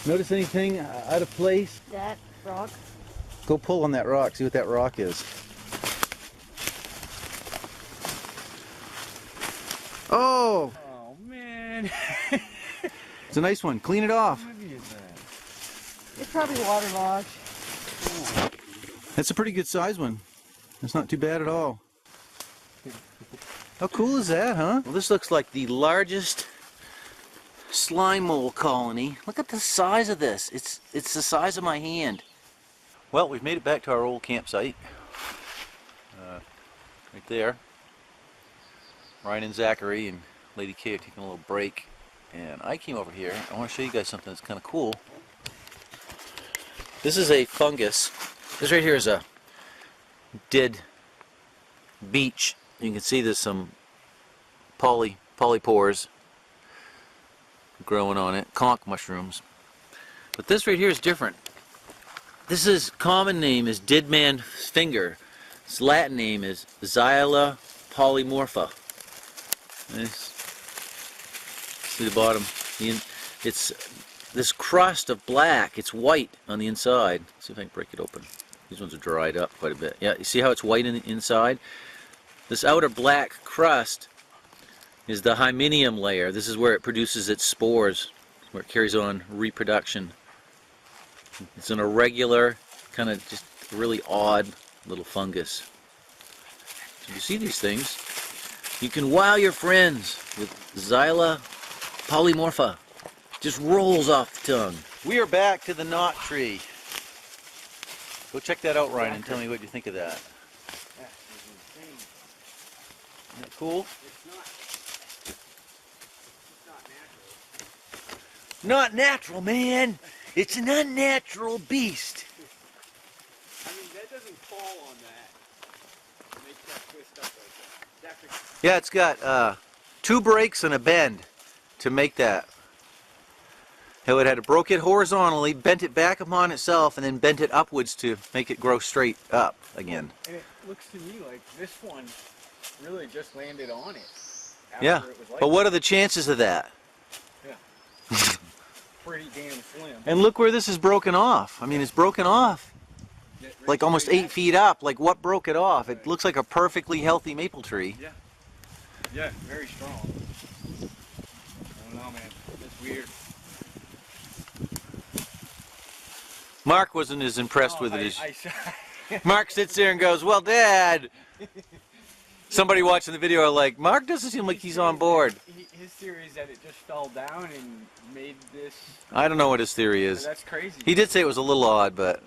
Notice anything out of place? That rock. Go pull on that rock, see what that rock is. Oh! Oh man! It's a nice one. Clean it off. What movie is that? It's probably waterlogged. Oh. That's a pretty good size one. It's not too bad at all. How cool is that, huh? Well, this looks like the largest slime mole colony. Look at the size of this. It's the size of my hand. Well, we've made it back to our old campsite. Right there. Ryan and Zachary and Lady Kay are taking a little break. And I came over here. I want to show you guys something that's kind of cool. This is a fungus. This right here is a dead beech. You can see there's some polypores growing on it, conch mushrooms. But this right here is different. This is common name is deadman finger. Its Latin name is Xyla polymorpha. See the bottom. It's this crust of black. It's white on the inside. Let's see if I can break it open. These ones are dried up quite a bit. Yeah, you see how it's white in the inside? This outer black crust is the hymenium layer. This is where it produces its spores, where it carries on reproduction. It's an irregular, kind of just really odd little fungus. So you see these things, you can wow your friends with Xyla polymorpha. Just rolls off the tongue. We are back to the knot tree. Go check that out, Ryan, and tell me what you think of that. Isn't that cool? Not natural, man. It's an unnatural beast. I mean, that doesn't fall on that. It makes that twist up like that. Yeah, it's got 2 breaks and a bend to make that. How it had broke it horizontally, bent it back upon itself, and then bent it upwards to make it grow straight up again. And it looks to me like this one really just landed on it. Yeah, It was like but what are the chances of that? Yeah. Pretty damn slim. And look where this is broken off. I mean, it's broken off like almost 8 feet up. Like, what broke it off? It looks like a perfectly healthy maple tree. Yeah. Yeah, very strong. I don't know, man. It's weird. Mark wasn't as impressed with it as... Mark sits there and goes, well, Dad... Somebody watching the video are like, Mark doesn't seem like he's on board. His theory is that it just fell down and made this... I don't know what his theory is. That's crazy. He did say it was a little odd, but...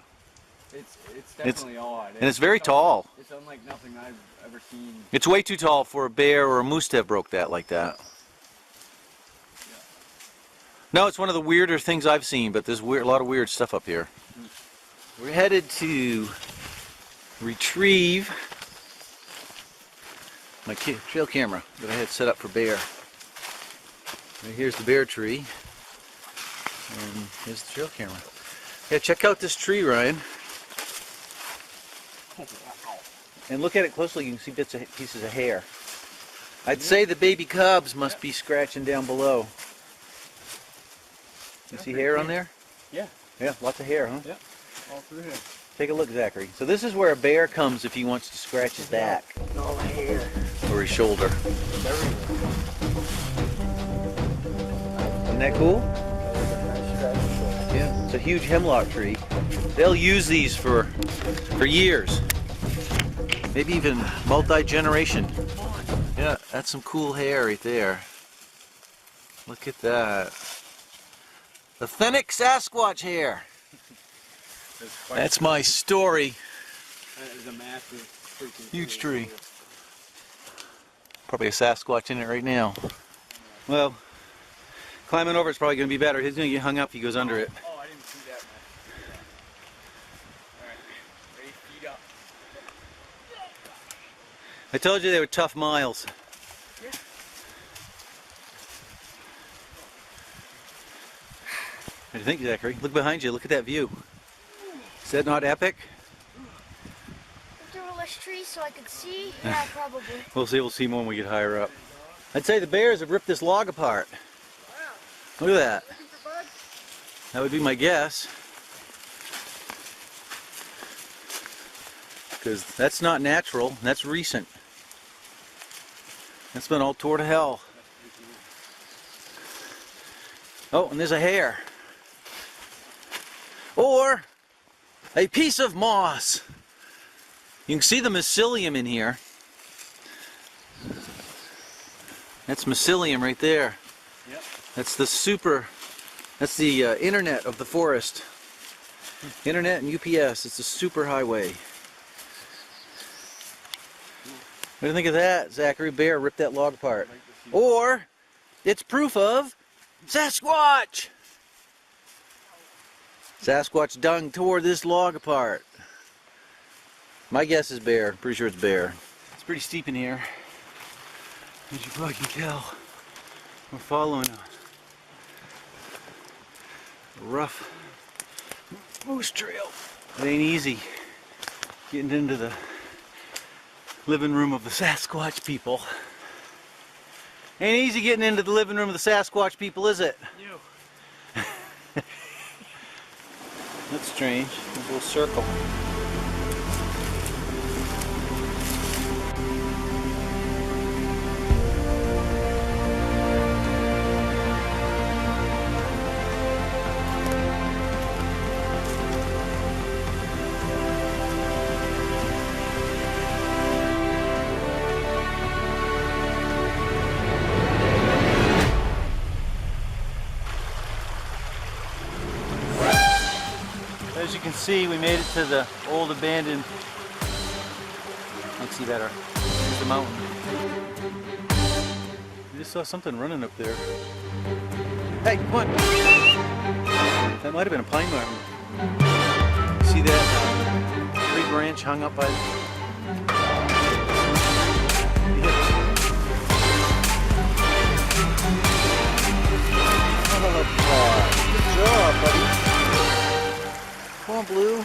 It's definitely odd. And it's very tall. It's unlike nothing I've ever seen. It's way too tall for a bear or a moose to have broke that like that. Yeah. No, it's one of the weirder things I've seen, but there's a lot of weird stuff up here. We're headed to retrieve my trail camera that I had set up for bear. Right here's the bear tree, and here's the trail camera. Yeah, check out this tree, Ryan. And look at it closely, you can see pieces of hair. I'd say the baby cubs must be scratching down below. You see hair on there? Yeah. Yeah, lots of hair, huh? Yeah. All through here. Take a look, Zachary. So this is where a bear comes if he wants to scratch his back. All the hair. Or his shoulder. Isn't that cool? Yeah, it's a huge hemlock tree. They'll use these for years. Maybe even multi-generation. Yeah, that's some cool hair right there. Look at that. Authentic Sasquatch hair. That's my story. That is a massive freaking Huge tree. Probably a Sasquatch in it right now. Well, climbing over is probably going to be better. He's going to get hung up if he goes under it. Oh, I didn't see that, man. Alright, ready, feet up. I told you they were tough miles. Yeah. What do you think, Zachary? Look behind you. Look at that view. Is that not epic? If there were less trees so I could see, yeah, probably. We'll see more when we get higher up. I'd say the bears have ripped this log apart. Wow. Look at that. Looking for bugs? That would be my guess. Because that's not natural, that's recent. That's been all tore to hell. Oh, and there's a hair. Or a piece of moss. You can see the mycelium in here. That's mycelium right there. Yep. That's that's the internet of the forest. Internet and UPS, it's a super highway. What do you think of that, Zachary? Bear ripped that log apart. Or it's proof of Sasquatch! Sasquatch dung tore this log apart. My guess is bear. Pretty sure it's bear. It's pretty steep in here. As you probably can tell, we're following a rough moose trail. It ain't easy getting into the living room of the Sasquatch people. Ain't easy getting into the living room of the Sasquatch people, is it? You. That's strange. A little circle. As you can see, we made it to the old abandoned. Let's see better. Here's the mountain. We just saw something running up there. Hey, come on! That might have been a pine marten. See that tree branch hung up by Good job, buddy. Come on, Blue.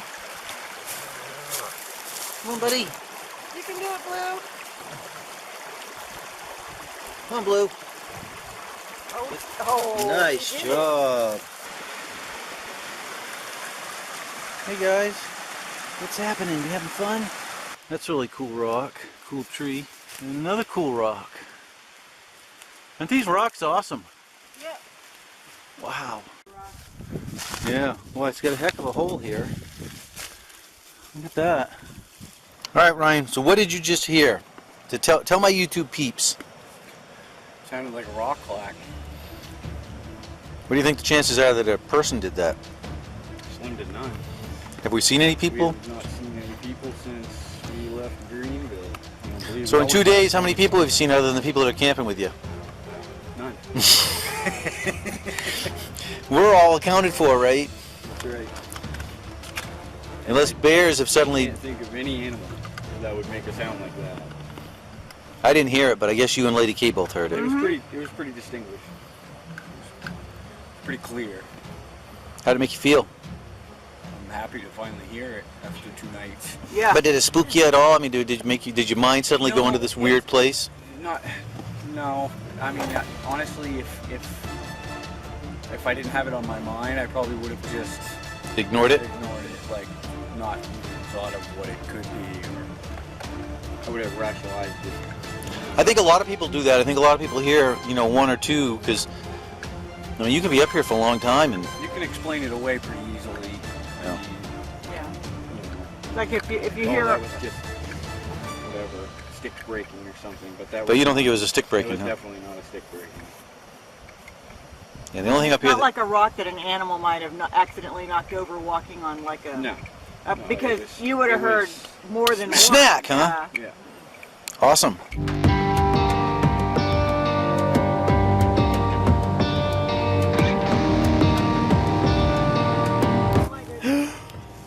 Come on, buddy. You can do it, Blue. Come on, Blue. Oh, Nice job. Hey guys, what's happening? You having fun? That's a really cool rock, cool tree, and another cool rock. Aren't these rocks awesome? Yeah. Wow. Yeah, well, it's got a heck of a hole here. Look at that. All right, Ryan, so what did you just hear? To tell my YouTube peeps. Sounded like a rock clack. What do you think the chances are that a person did that? Slim to none. Have we seen any We people? have not seen any people since we left Greenville. I don't believe So in that 2 was- days, how many people have you seen other than the people that are camping with you? None. We're all accounted for, right? That's right. Unless bears have I suddenly... can't think of any animal that would make a sound like that. I didn't hear it, but I guess you and Lady K both heard It it. was pretty distinguished. It was pretty clear. How'd it make you feel? I'm happy to finally hear it after 2 nights. Yeah. But did it spook you at all? I mean, did your mind suddenly go No, into this weird place? No. I mean, honestly, if I didn't have it on my mind, I probably would have just Ignored it? ignored it, like not even thought of what it could be, or I would have rationalized it. I think a lot of people do that. I think a lot of people hear, one or two, because I mean, you can be up here for a long time, and You can explain it away pretty easily. Yeah. I mean, Yeah. you know, Like if you oh, hear that was just whatever, stick breaking or something, but that but was, you don't think it was a stick it breaking, was huh? definitely not a stick breaking. Yeah, the only thing up here. Not like a rock that an animal might have accidentally knocked over walking on, like a. No. a- No, because it was- you would have it heard was- more than one. Snack, huh? Yeah. Yeah. Awesome.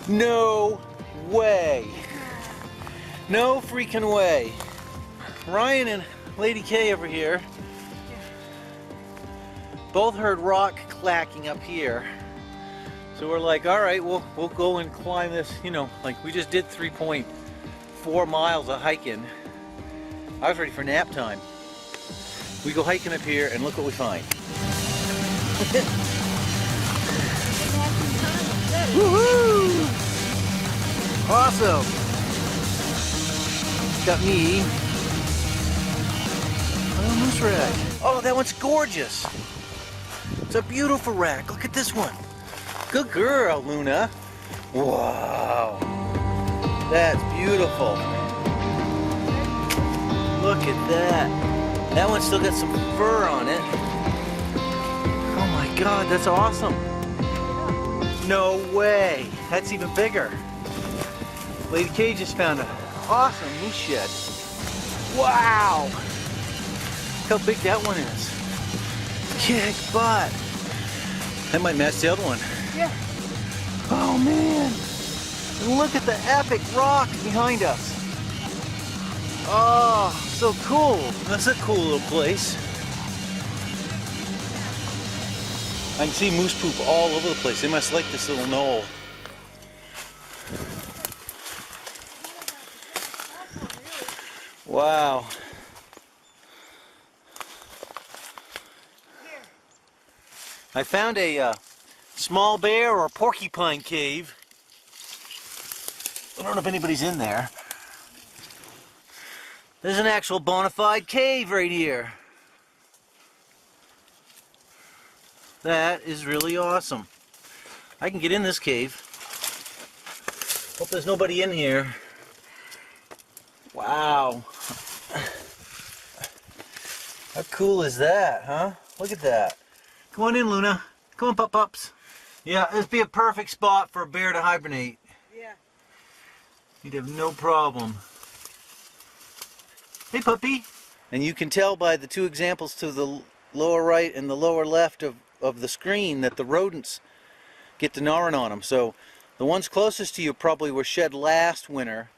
No way. No freaking way. Ryan and Lady K over here both heard rock clacking up here. So we're like, all right, we'll go and climb this, like we just did 3.4 miles of hiking. I was ready for nap time. We go hiking up here and look what we find. Woohoo! Awesome! Got me a little moose rack. Oh, that one's gorgeous. It's a beautiful rack. Look at this one. Good girl, Luna. Wow. That's beautiful. Look at that. That one's still got some fur on it. Oh my God, that's awesome. No way. That's even bigger. Lady K just found an awesome moose shed. Wow. Look how big that one is. Kick butt. That might match the other one. Yeah. Oh man. And look at the epic rocks behind us. Oh, so cool. That's a cool little place. I can see moose poop all over the place. They must like this little knoll. Wow. I found a small bear or porcupine cave. I don't know if anybody's in there. There's an actual bona fide cave right here. That is really awesome. I can get in this cave. Hope there's nobody in here. Wow. How cool is that, huh? Look at that. Come on in, Luna. Come on, pup-pups. Yeah, this would be a perfect spot for a bear to hibernate. Yeah. You'd have no problem. Hey, puppy. And you can tell by the two examples to the lower right and the lower left of the screen that the rodents get to gnawing on them. So the ones closest to you probably were shed last winter.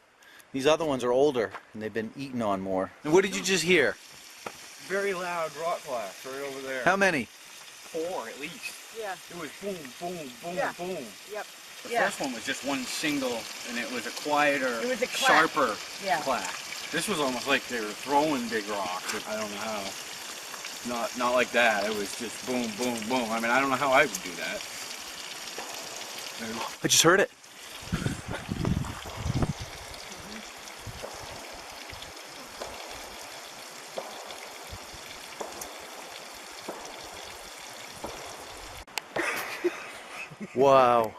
These other ones are older and they've been eaten on more. And what did you just hear? Very loud rock clacks right over there. How many? 4 at least. Yeah. It was boom, boom, boom, Yeah. boom. Yep. The Yeah. first one was just one single, and it was a quieter, It was a clack. sharper Yeah. clack. This was almost like they were throwing big rocks. I don't know how. Not like that. It was just boom, boom, boom. I mean, I don't know how I would do that. I just heard it. Wow.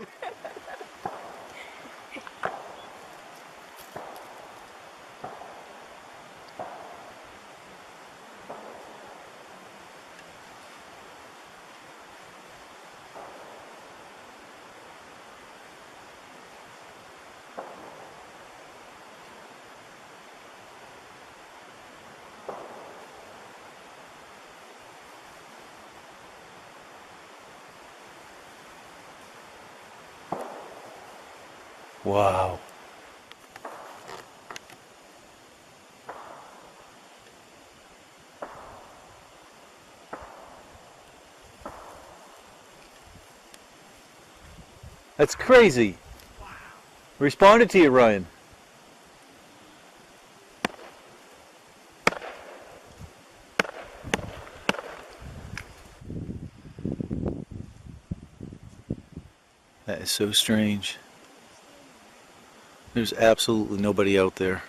Wow. That's crazy. Wow. Responded to you, Ryan. That is so strange. There's absolutely nobody out there.